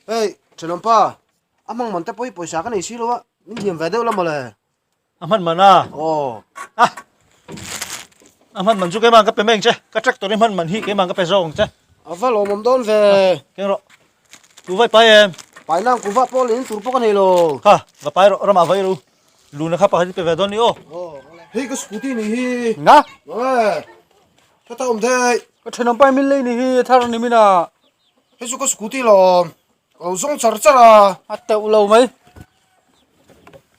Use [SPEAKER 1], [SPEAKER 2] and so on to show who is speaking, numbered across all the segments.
[SPEAKER 1] Hey, Trần Pa, amang man te poi poisa ka nei si lo wa. Min diam ve deu la mole.
[SPEAKER 2] Aman mana.
[SPEAKER 1] Oh.
[SPEAKER 2] Ah. Aman man chu cái mang cái pemeng che. Cái tractor man man hi cái mang cái pe rong che.
[SPEAKER 1] Ava lo mom don ve.
[SPEAKER 2] Cái ro. Tu vai pai em.
[SPEAKER 1] Pai nang ku va polin tur po ka nei lo.
[SPEAKER 2] Ha, va pai ro rama vai ru. Lu na kha pa hi pe ve don ni o.
[SPEAKER 1] Oh. Hey cái scooty ni hi.
[SPEAKER 2] Nga.
[SPEAKER 1] Eh. Ta ta thế.
[SPEAKER 2] Cái Trần Pa min lei ni hi thar ni mina.
[SPEAKER 1] Hey su cái scooty lo. Lo zong char char à.
[SPEAKER 2] Teu lâu mấy.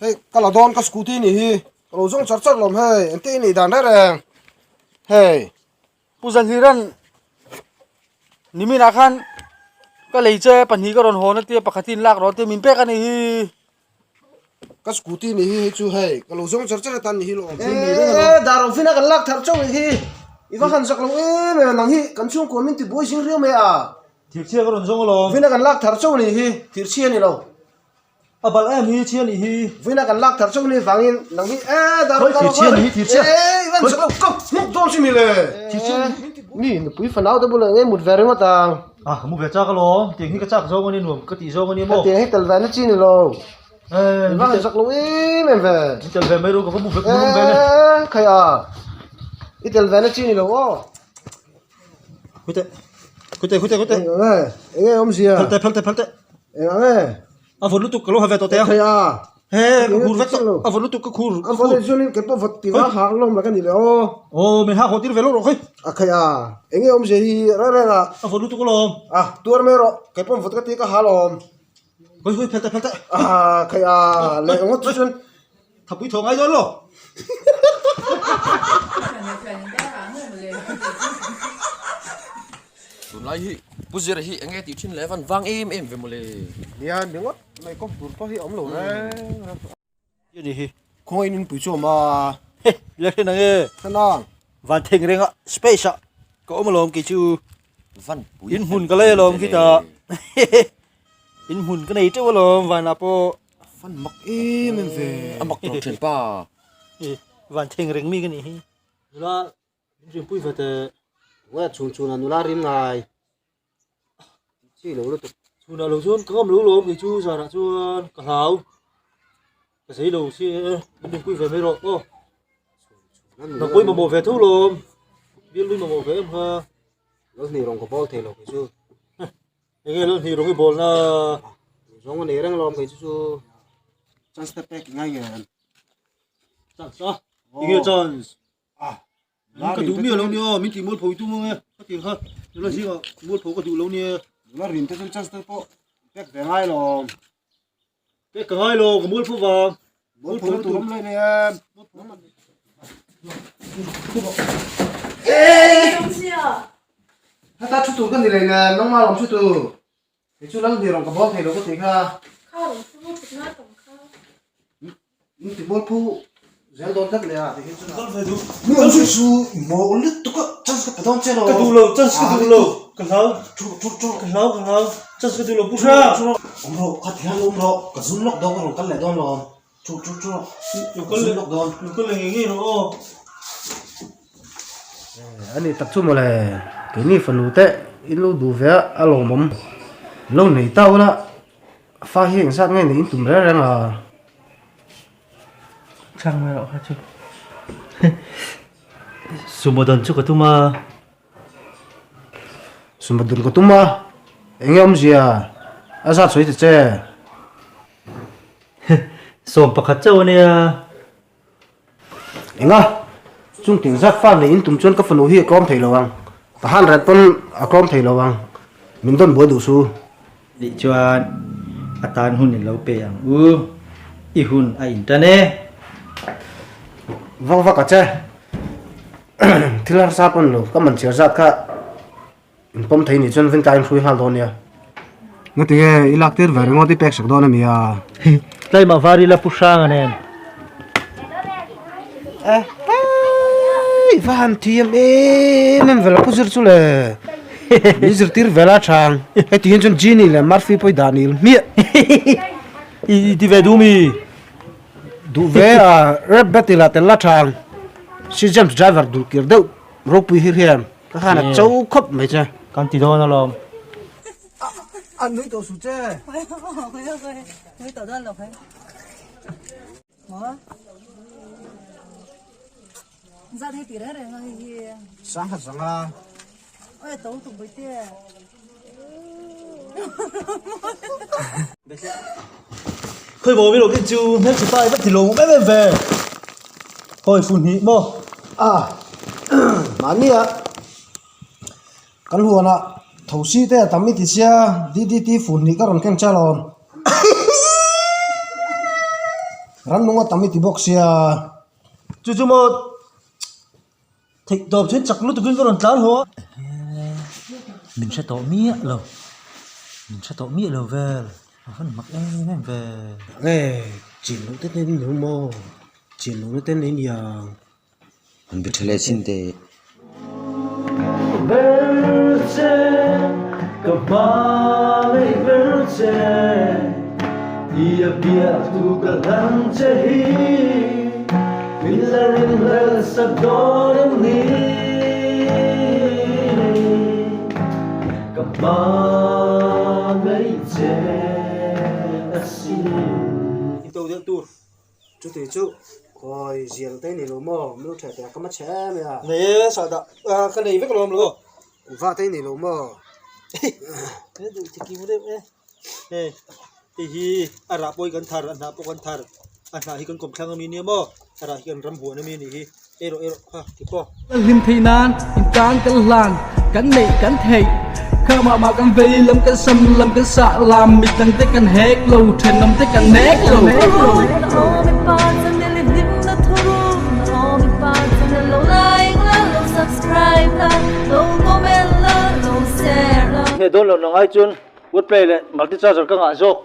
[SPEAKER 1] Hey, cái là don cái scooty ni hi. Lo zong char char lom hey. Ente ni dan ra. Hey.
[SPEAKER 2] Puzan hiran. Ni mina khan. Cái lấy che pan hi ka ron ho na ti pakhatin lak ro ti min pe ka ni hi.
[SPEAKER 1] Cái scooty ni hi chu hey. Cái lo zong char char tan ni hi lo. Eh, daro fina kan lak thar chong hi. Iwa kan sak lo me nang hi kan chung ko min ti boy sing riu me à.
[SPEAKER 2] Thiệt chia ka ron zong lo.
[SPEAKER 1] Vina kan lak thar chong ni hi. Thir chia ni lo.
[SPEAKER 2] À bal em hi chia ni hi.
[SPEAKER 1] Vina kan lak thar chong ni wangin nang hi daro
[SPEAKER 2] Thir chia ni hi thir chia.
[SPEAKER 1] Iwan sak lo kom muk don si mi le.
[SPEAKER 2] Thir chia.
[SPEAKER 1] Ni pui fanau da bula ngai mut vere ma tang.
[SPEAKER 2] À mu ve cha ka lo. Tiếng hi ka chak zong ni nuam ka ti zong ni mo.
[SPEAKER 1] Te he tel van chi ni lo.
[SPEAKER 2] Eh,
[SPEAKER 1] Iwan sak lo me ve.
[SPEAKER 2] Tel ve mai ru ka mu ve mu ve ne.
[SPEAKER 1] Khai à. Itel van chi ni lo o.
[SPEAKER 2] Kute. Kute.
[SPEAKER 1] Ngai om sia.
[SPEAKER 2] Pelte.
[SPEAKER 1] Ngai.
[SPEAKER 2] À vốn lúc tục ka lo have to te.
[SPEAKER 1] Khai à.
[SPEAKER 2] He, ka khur vet to. À vốn lúc tục ka khur.
[SPEAKER 1] Am fa le jonin ke po vat ti wa hang lo ma kan ni le o.
[SPEAKER 2] Oh, mình ha ho tir ve lo ro khoi.
[SPEAKER 1] À khai à. Ngai om sia hi ra ra.
[SPEAKER 2] À vốn lúc tục ka lo.
[SPEAKER 1] À, tuar me ro. Ke po vat ka ti ka halom.
[SPEAKER 2] Hoi pelte.
[SPEAKER 1] À, khai à. Le ngot tu chun.
[SPEAKER 2] Thap bui thong ai rồi lo.
[SPEAKER 3] Tụi nói hi, bây giờ hi anh nghe tiếng trên lẽ văn vang êm về một lề.
[SPEAKER 1] Nia dengot. Mai ko tur pa hi om lo na.
[SPEAKER 2] Cái gì hi?
[SPEAKER 1] Khoi nin pu cho ma.
[SPEAKER 2] He, le thế này.
[SPEAKER 1] Sanang.
[SPEAKER 2] Van thing renga space. Ko mo lom ki chu.
[SPEAKER 3] Văn bụi.
[SPEAKER 2] In hun ka le lom ki ta. In hun cái này chu lom van apo.
[SPEAKER 1] Fan mak em về.
[SPEAKER 3] À mặc đồ trên pa.
[SPEAKER 2] Van thing reng mi cái này hi. La, rim pui va te.
[SPEAKER 1] Wa chun chun anu la rim ngai. Chi lo lo tu.
[SPEAKER 2] Chu na lo chun ko mo lom ki chu sa na chuan ka hau. Ka sei lo si rim pui ve mai ro. Ô. Nó pui mà về thu lom. Biết lui mà về em ha.
[SPEAKER 1] Lo ni rong ko bol the lo ki chu.
[SPEAKER 2] Nghe luôn thì cái bol na.
[SPEAKER 1] Rong ni rang lom ki chu. Chan step back ngai ge.
[SPEAKER 2] Chance à? Nghe chance.
[SPEAKER 1] À.
[SPEAKER 2] Cái đủ miêu lâu nhiêu, mình chỉ muốn phối tu nghe. Có tiền hơn. Nếu là gì mà muốn phối cái đủ lâu nhiêu.
[SPEAKER 1] La rim te chan step po. Back ve ngai lo.
[SPEAKER 2] Cái cả hai lô, cái muốn phối vào.
[SPEAKER 1] Muốn phối tu lom le ni em. Ta chút tu cái gì này nong ma lom chút tu. Cái chút lăng thì rong ko bol the lo ko ti kha. Ni ti bol phu. Zel don tak le à thì cái chút.
[SPEAKER 2] Con phải đủ.
[SPEAKER 1] Ni on su mo lit tu ko chance ka padon che lo.
[SPEAKER 2] Cái đủ lâu, chance cái đủ lâu. Cái lâu,
[SPEAKER 1] Chu.
[SPEAKER 2] cái lâu. Chance cái đủ lâu bút ra.
[SPEAKER 1] Ro ka thian ro ka zum lok do ko kan le don lo. Chu.
[SPEAKER 2] Dù có lên
[SPEAKER 1] lok don.
[SPEAKER 2] dù có lên nghe nó.
[SPEAKER 1] Anh ấy tập trung mà là cái này phần lúa tệ ít lâu đủ vé alo mắm lâu này tao đó phát hiện sát ngay này tụm ra là
[SPEAKER 2] Chăng mà hả chứ. Sumodon chu ka tu ma.
[SPEAKER 1] sumber ko tuma anh em gì à azat soi te
[SPEAKER 2] Som pakhat chaw ne.
[SPEAKER 1] anh à chung tiếng sát phát này in tụm chân các phần lúa hi com thầy lawang ta han rat pon a com thầy lawang mình don boi du su
[SPEAKER 2] Di chuan atan hun ni lo pe ang I hun a intane.
[SPEAKER 1] vang che thilar sa pon lo ka man chia zat ka in pom thei ni chon ven time sui hal don ya ngote ilak ter ver ngoti pek sak don mi ya
[SPEAKER 2] Lai ma vari la pushang anen.
[SPEAKER 1] Van thiam em vela puzir chule nizir tir vela chang he tien chon Gini le Murphy poi Daniel mi
[SPEAKER 2] I ti ve du mi.
[SPEAKER 1] du ve a rep betila tel la chang si James driver du kir deu ro pui hir hiam ka hana chau khop me cha
[SPEAKER 2] Kan ti do na lom.
[SPEAKER 1] ăn núi tổ sụt chứ
[SPEAKER 4] Khỏe nuôi tổ đơn là khỏe ra đây tí đấy rồi
[SPEAKER 1] sáng hạt sáng à
[SPEAKER 4] ôi tổ tụng với tia
[SPEAKER 2] khơi bố biết đồ cái chú hết chỉ tay bắt thì lồng bé về thôi phun hị mò
[SPEAKER 1] mà nè căn huồn à thầu sĩ thế tắm ít thì xe đi phun đi các con ken cha lon rắn nó tắm ít thì bốc xe
[SPEAKER 2] chú mò thịt đọp trên chặt lúc tụi cái con tán hả mình sẽ tỏ mía lầu về phần mặc em về
[SPEAKER 1] ê chỉ lúc tết đến nhiều mò chỉ lúc tết đến nhiều
[SPEAKER 3] Anh biết là xin thế.
[SPEAKER 2] Verce, kabale verce, ia biar tu kalang cehi, milarin lel sabdorem ni, kabale ce asin.
[SPEAKER 1] Itu dia tu chú thì chú rồi riêng tay này lỗ mò mới thể để cái mắt chém mày à
[SPEAKER 2] Nè, sao đó? Cái này biết cái lồng rồi.
[SPEAKER 1] va tay này lỗ mò
[SPEAKER 2] Thế tụi chị kêu đấy nè. Thì Arab boy kan thar, Arab boy kan thar. Ana hi kan kom khang mi ni mo. Arab hi kan ram huan mi ni hi. Ero ha, tipo.
[SPEAKER 5] Lim thị nan, in can kan lan, kan nei kan thei. Khơ mà kan vei lam kan sam lam kan sa lam mit tang te kan hek lo then nam te kan nek lo.
[SPEAKER 2] Nghe đôi lần nông ai chun, wood play le, multi charger ka nga jok.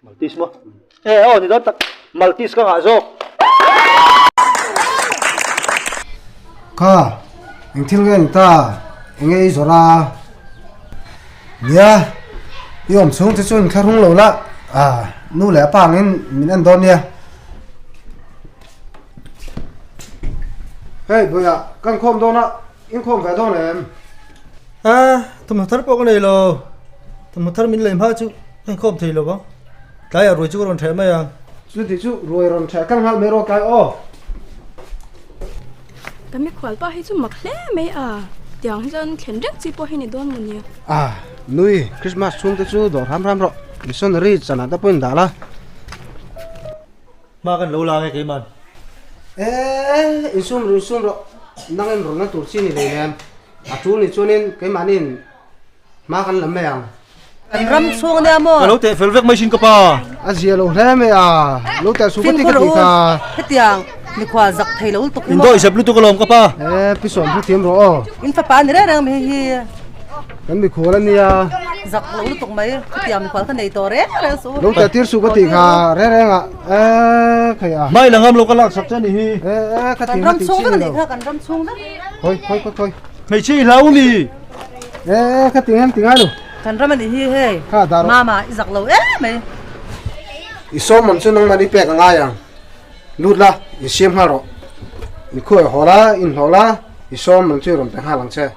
[SPEAKER 2] Maltis mo. Ni đó Maltis ka nga jok.
[SPEAKER 1] ka anh thiên gen ta anh ấy rồi ra nhá yom xuống thì chun khá hung lâu la nu lẽ pang in mình ăn đòn nha hey bây giờ căn khom đòn á in khom phải đòn này em
[SPEAKER 2] Tụi mình thắt bao cái này lo. Tụi mình thắt mình làm ha chứ. Anh không thì lo bao. Cái rồi chứ còn thế mày à.
[SPEAKER 1] chú thì chú rồi rồi chạy căn hal mày rồi cái ô
[SPEAKER 6] cái mấy khoản bao hay chút mặc lẽ mấy tiếng dân khen rất chỉ bao hay này đoan một nhiều
[SPEAKER 1] nuôi Christmas xuống thì chú đổ ram rồi đi xuân rồi chẳng hạn đã quên đã la
[SPEAKER 2] Mà cần lâu la cái mà.
[SPEAKER 1] in xuống rồi năng em rồi nó tụt xin này em chú này cho nên cái mà nên mà cần làm mèo
[SPEAKER 4] ram xuống nè mò
[SPEAKER 2] Cái lúc thế phải việc mấy xin capa.
[SPEAKER 1] giờ lâu thế mày lúc tại số cái cái gì cả
[SPEAKER 4] hết tiếng mi khoa giặc thầy lâu tục
[SPEAKER 2] In đôi sập lúc cái lồng capa.
[SPEAKER 1] bị sổn hết tiếng rồi
[SPEAKER 4] in phải pan đấy đang mi
[SPEAKER 1] cái bị khổ lắm nha
[SPEAKER 4] giặc lâu tục mấy hết tiếng mi khoa cái này to đấy số
[SPEAKER 1] lúc tại tiếng số cái gì cả re cái
[SPEAKER 2] Mai là ngâm lúc cái lạc sập chân đi.
[SPEAKER 1] cái tiếng
[SPEAKER 4] ram
[SPEAKER 1] tiếng
[SPEAKER 4] xuống
[SPEAKER 1] xin
[SPEAKER 4] cái này
[SPEAKER 1] rồi
[SPEAKER 4] cần ram xuống đó
[SPEAKER 1] thôi
[SPEAKER 2] Mày chi lâu mi.
[SPEAKER 1] cái tiếng em tiếng ai rồi
[SPEAKER 4] cần ram này he
[SPEAKER 1] ha đã rồi
[SPEAKER 4] mà giặc lâu mày
[SPEAKER 1] isom mình cho năng mà đi bẹt ngay à lút la isim ha rồi ni khôi hoa la in hoa la isom mình chơi rồi phải ha lăng xe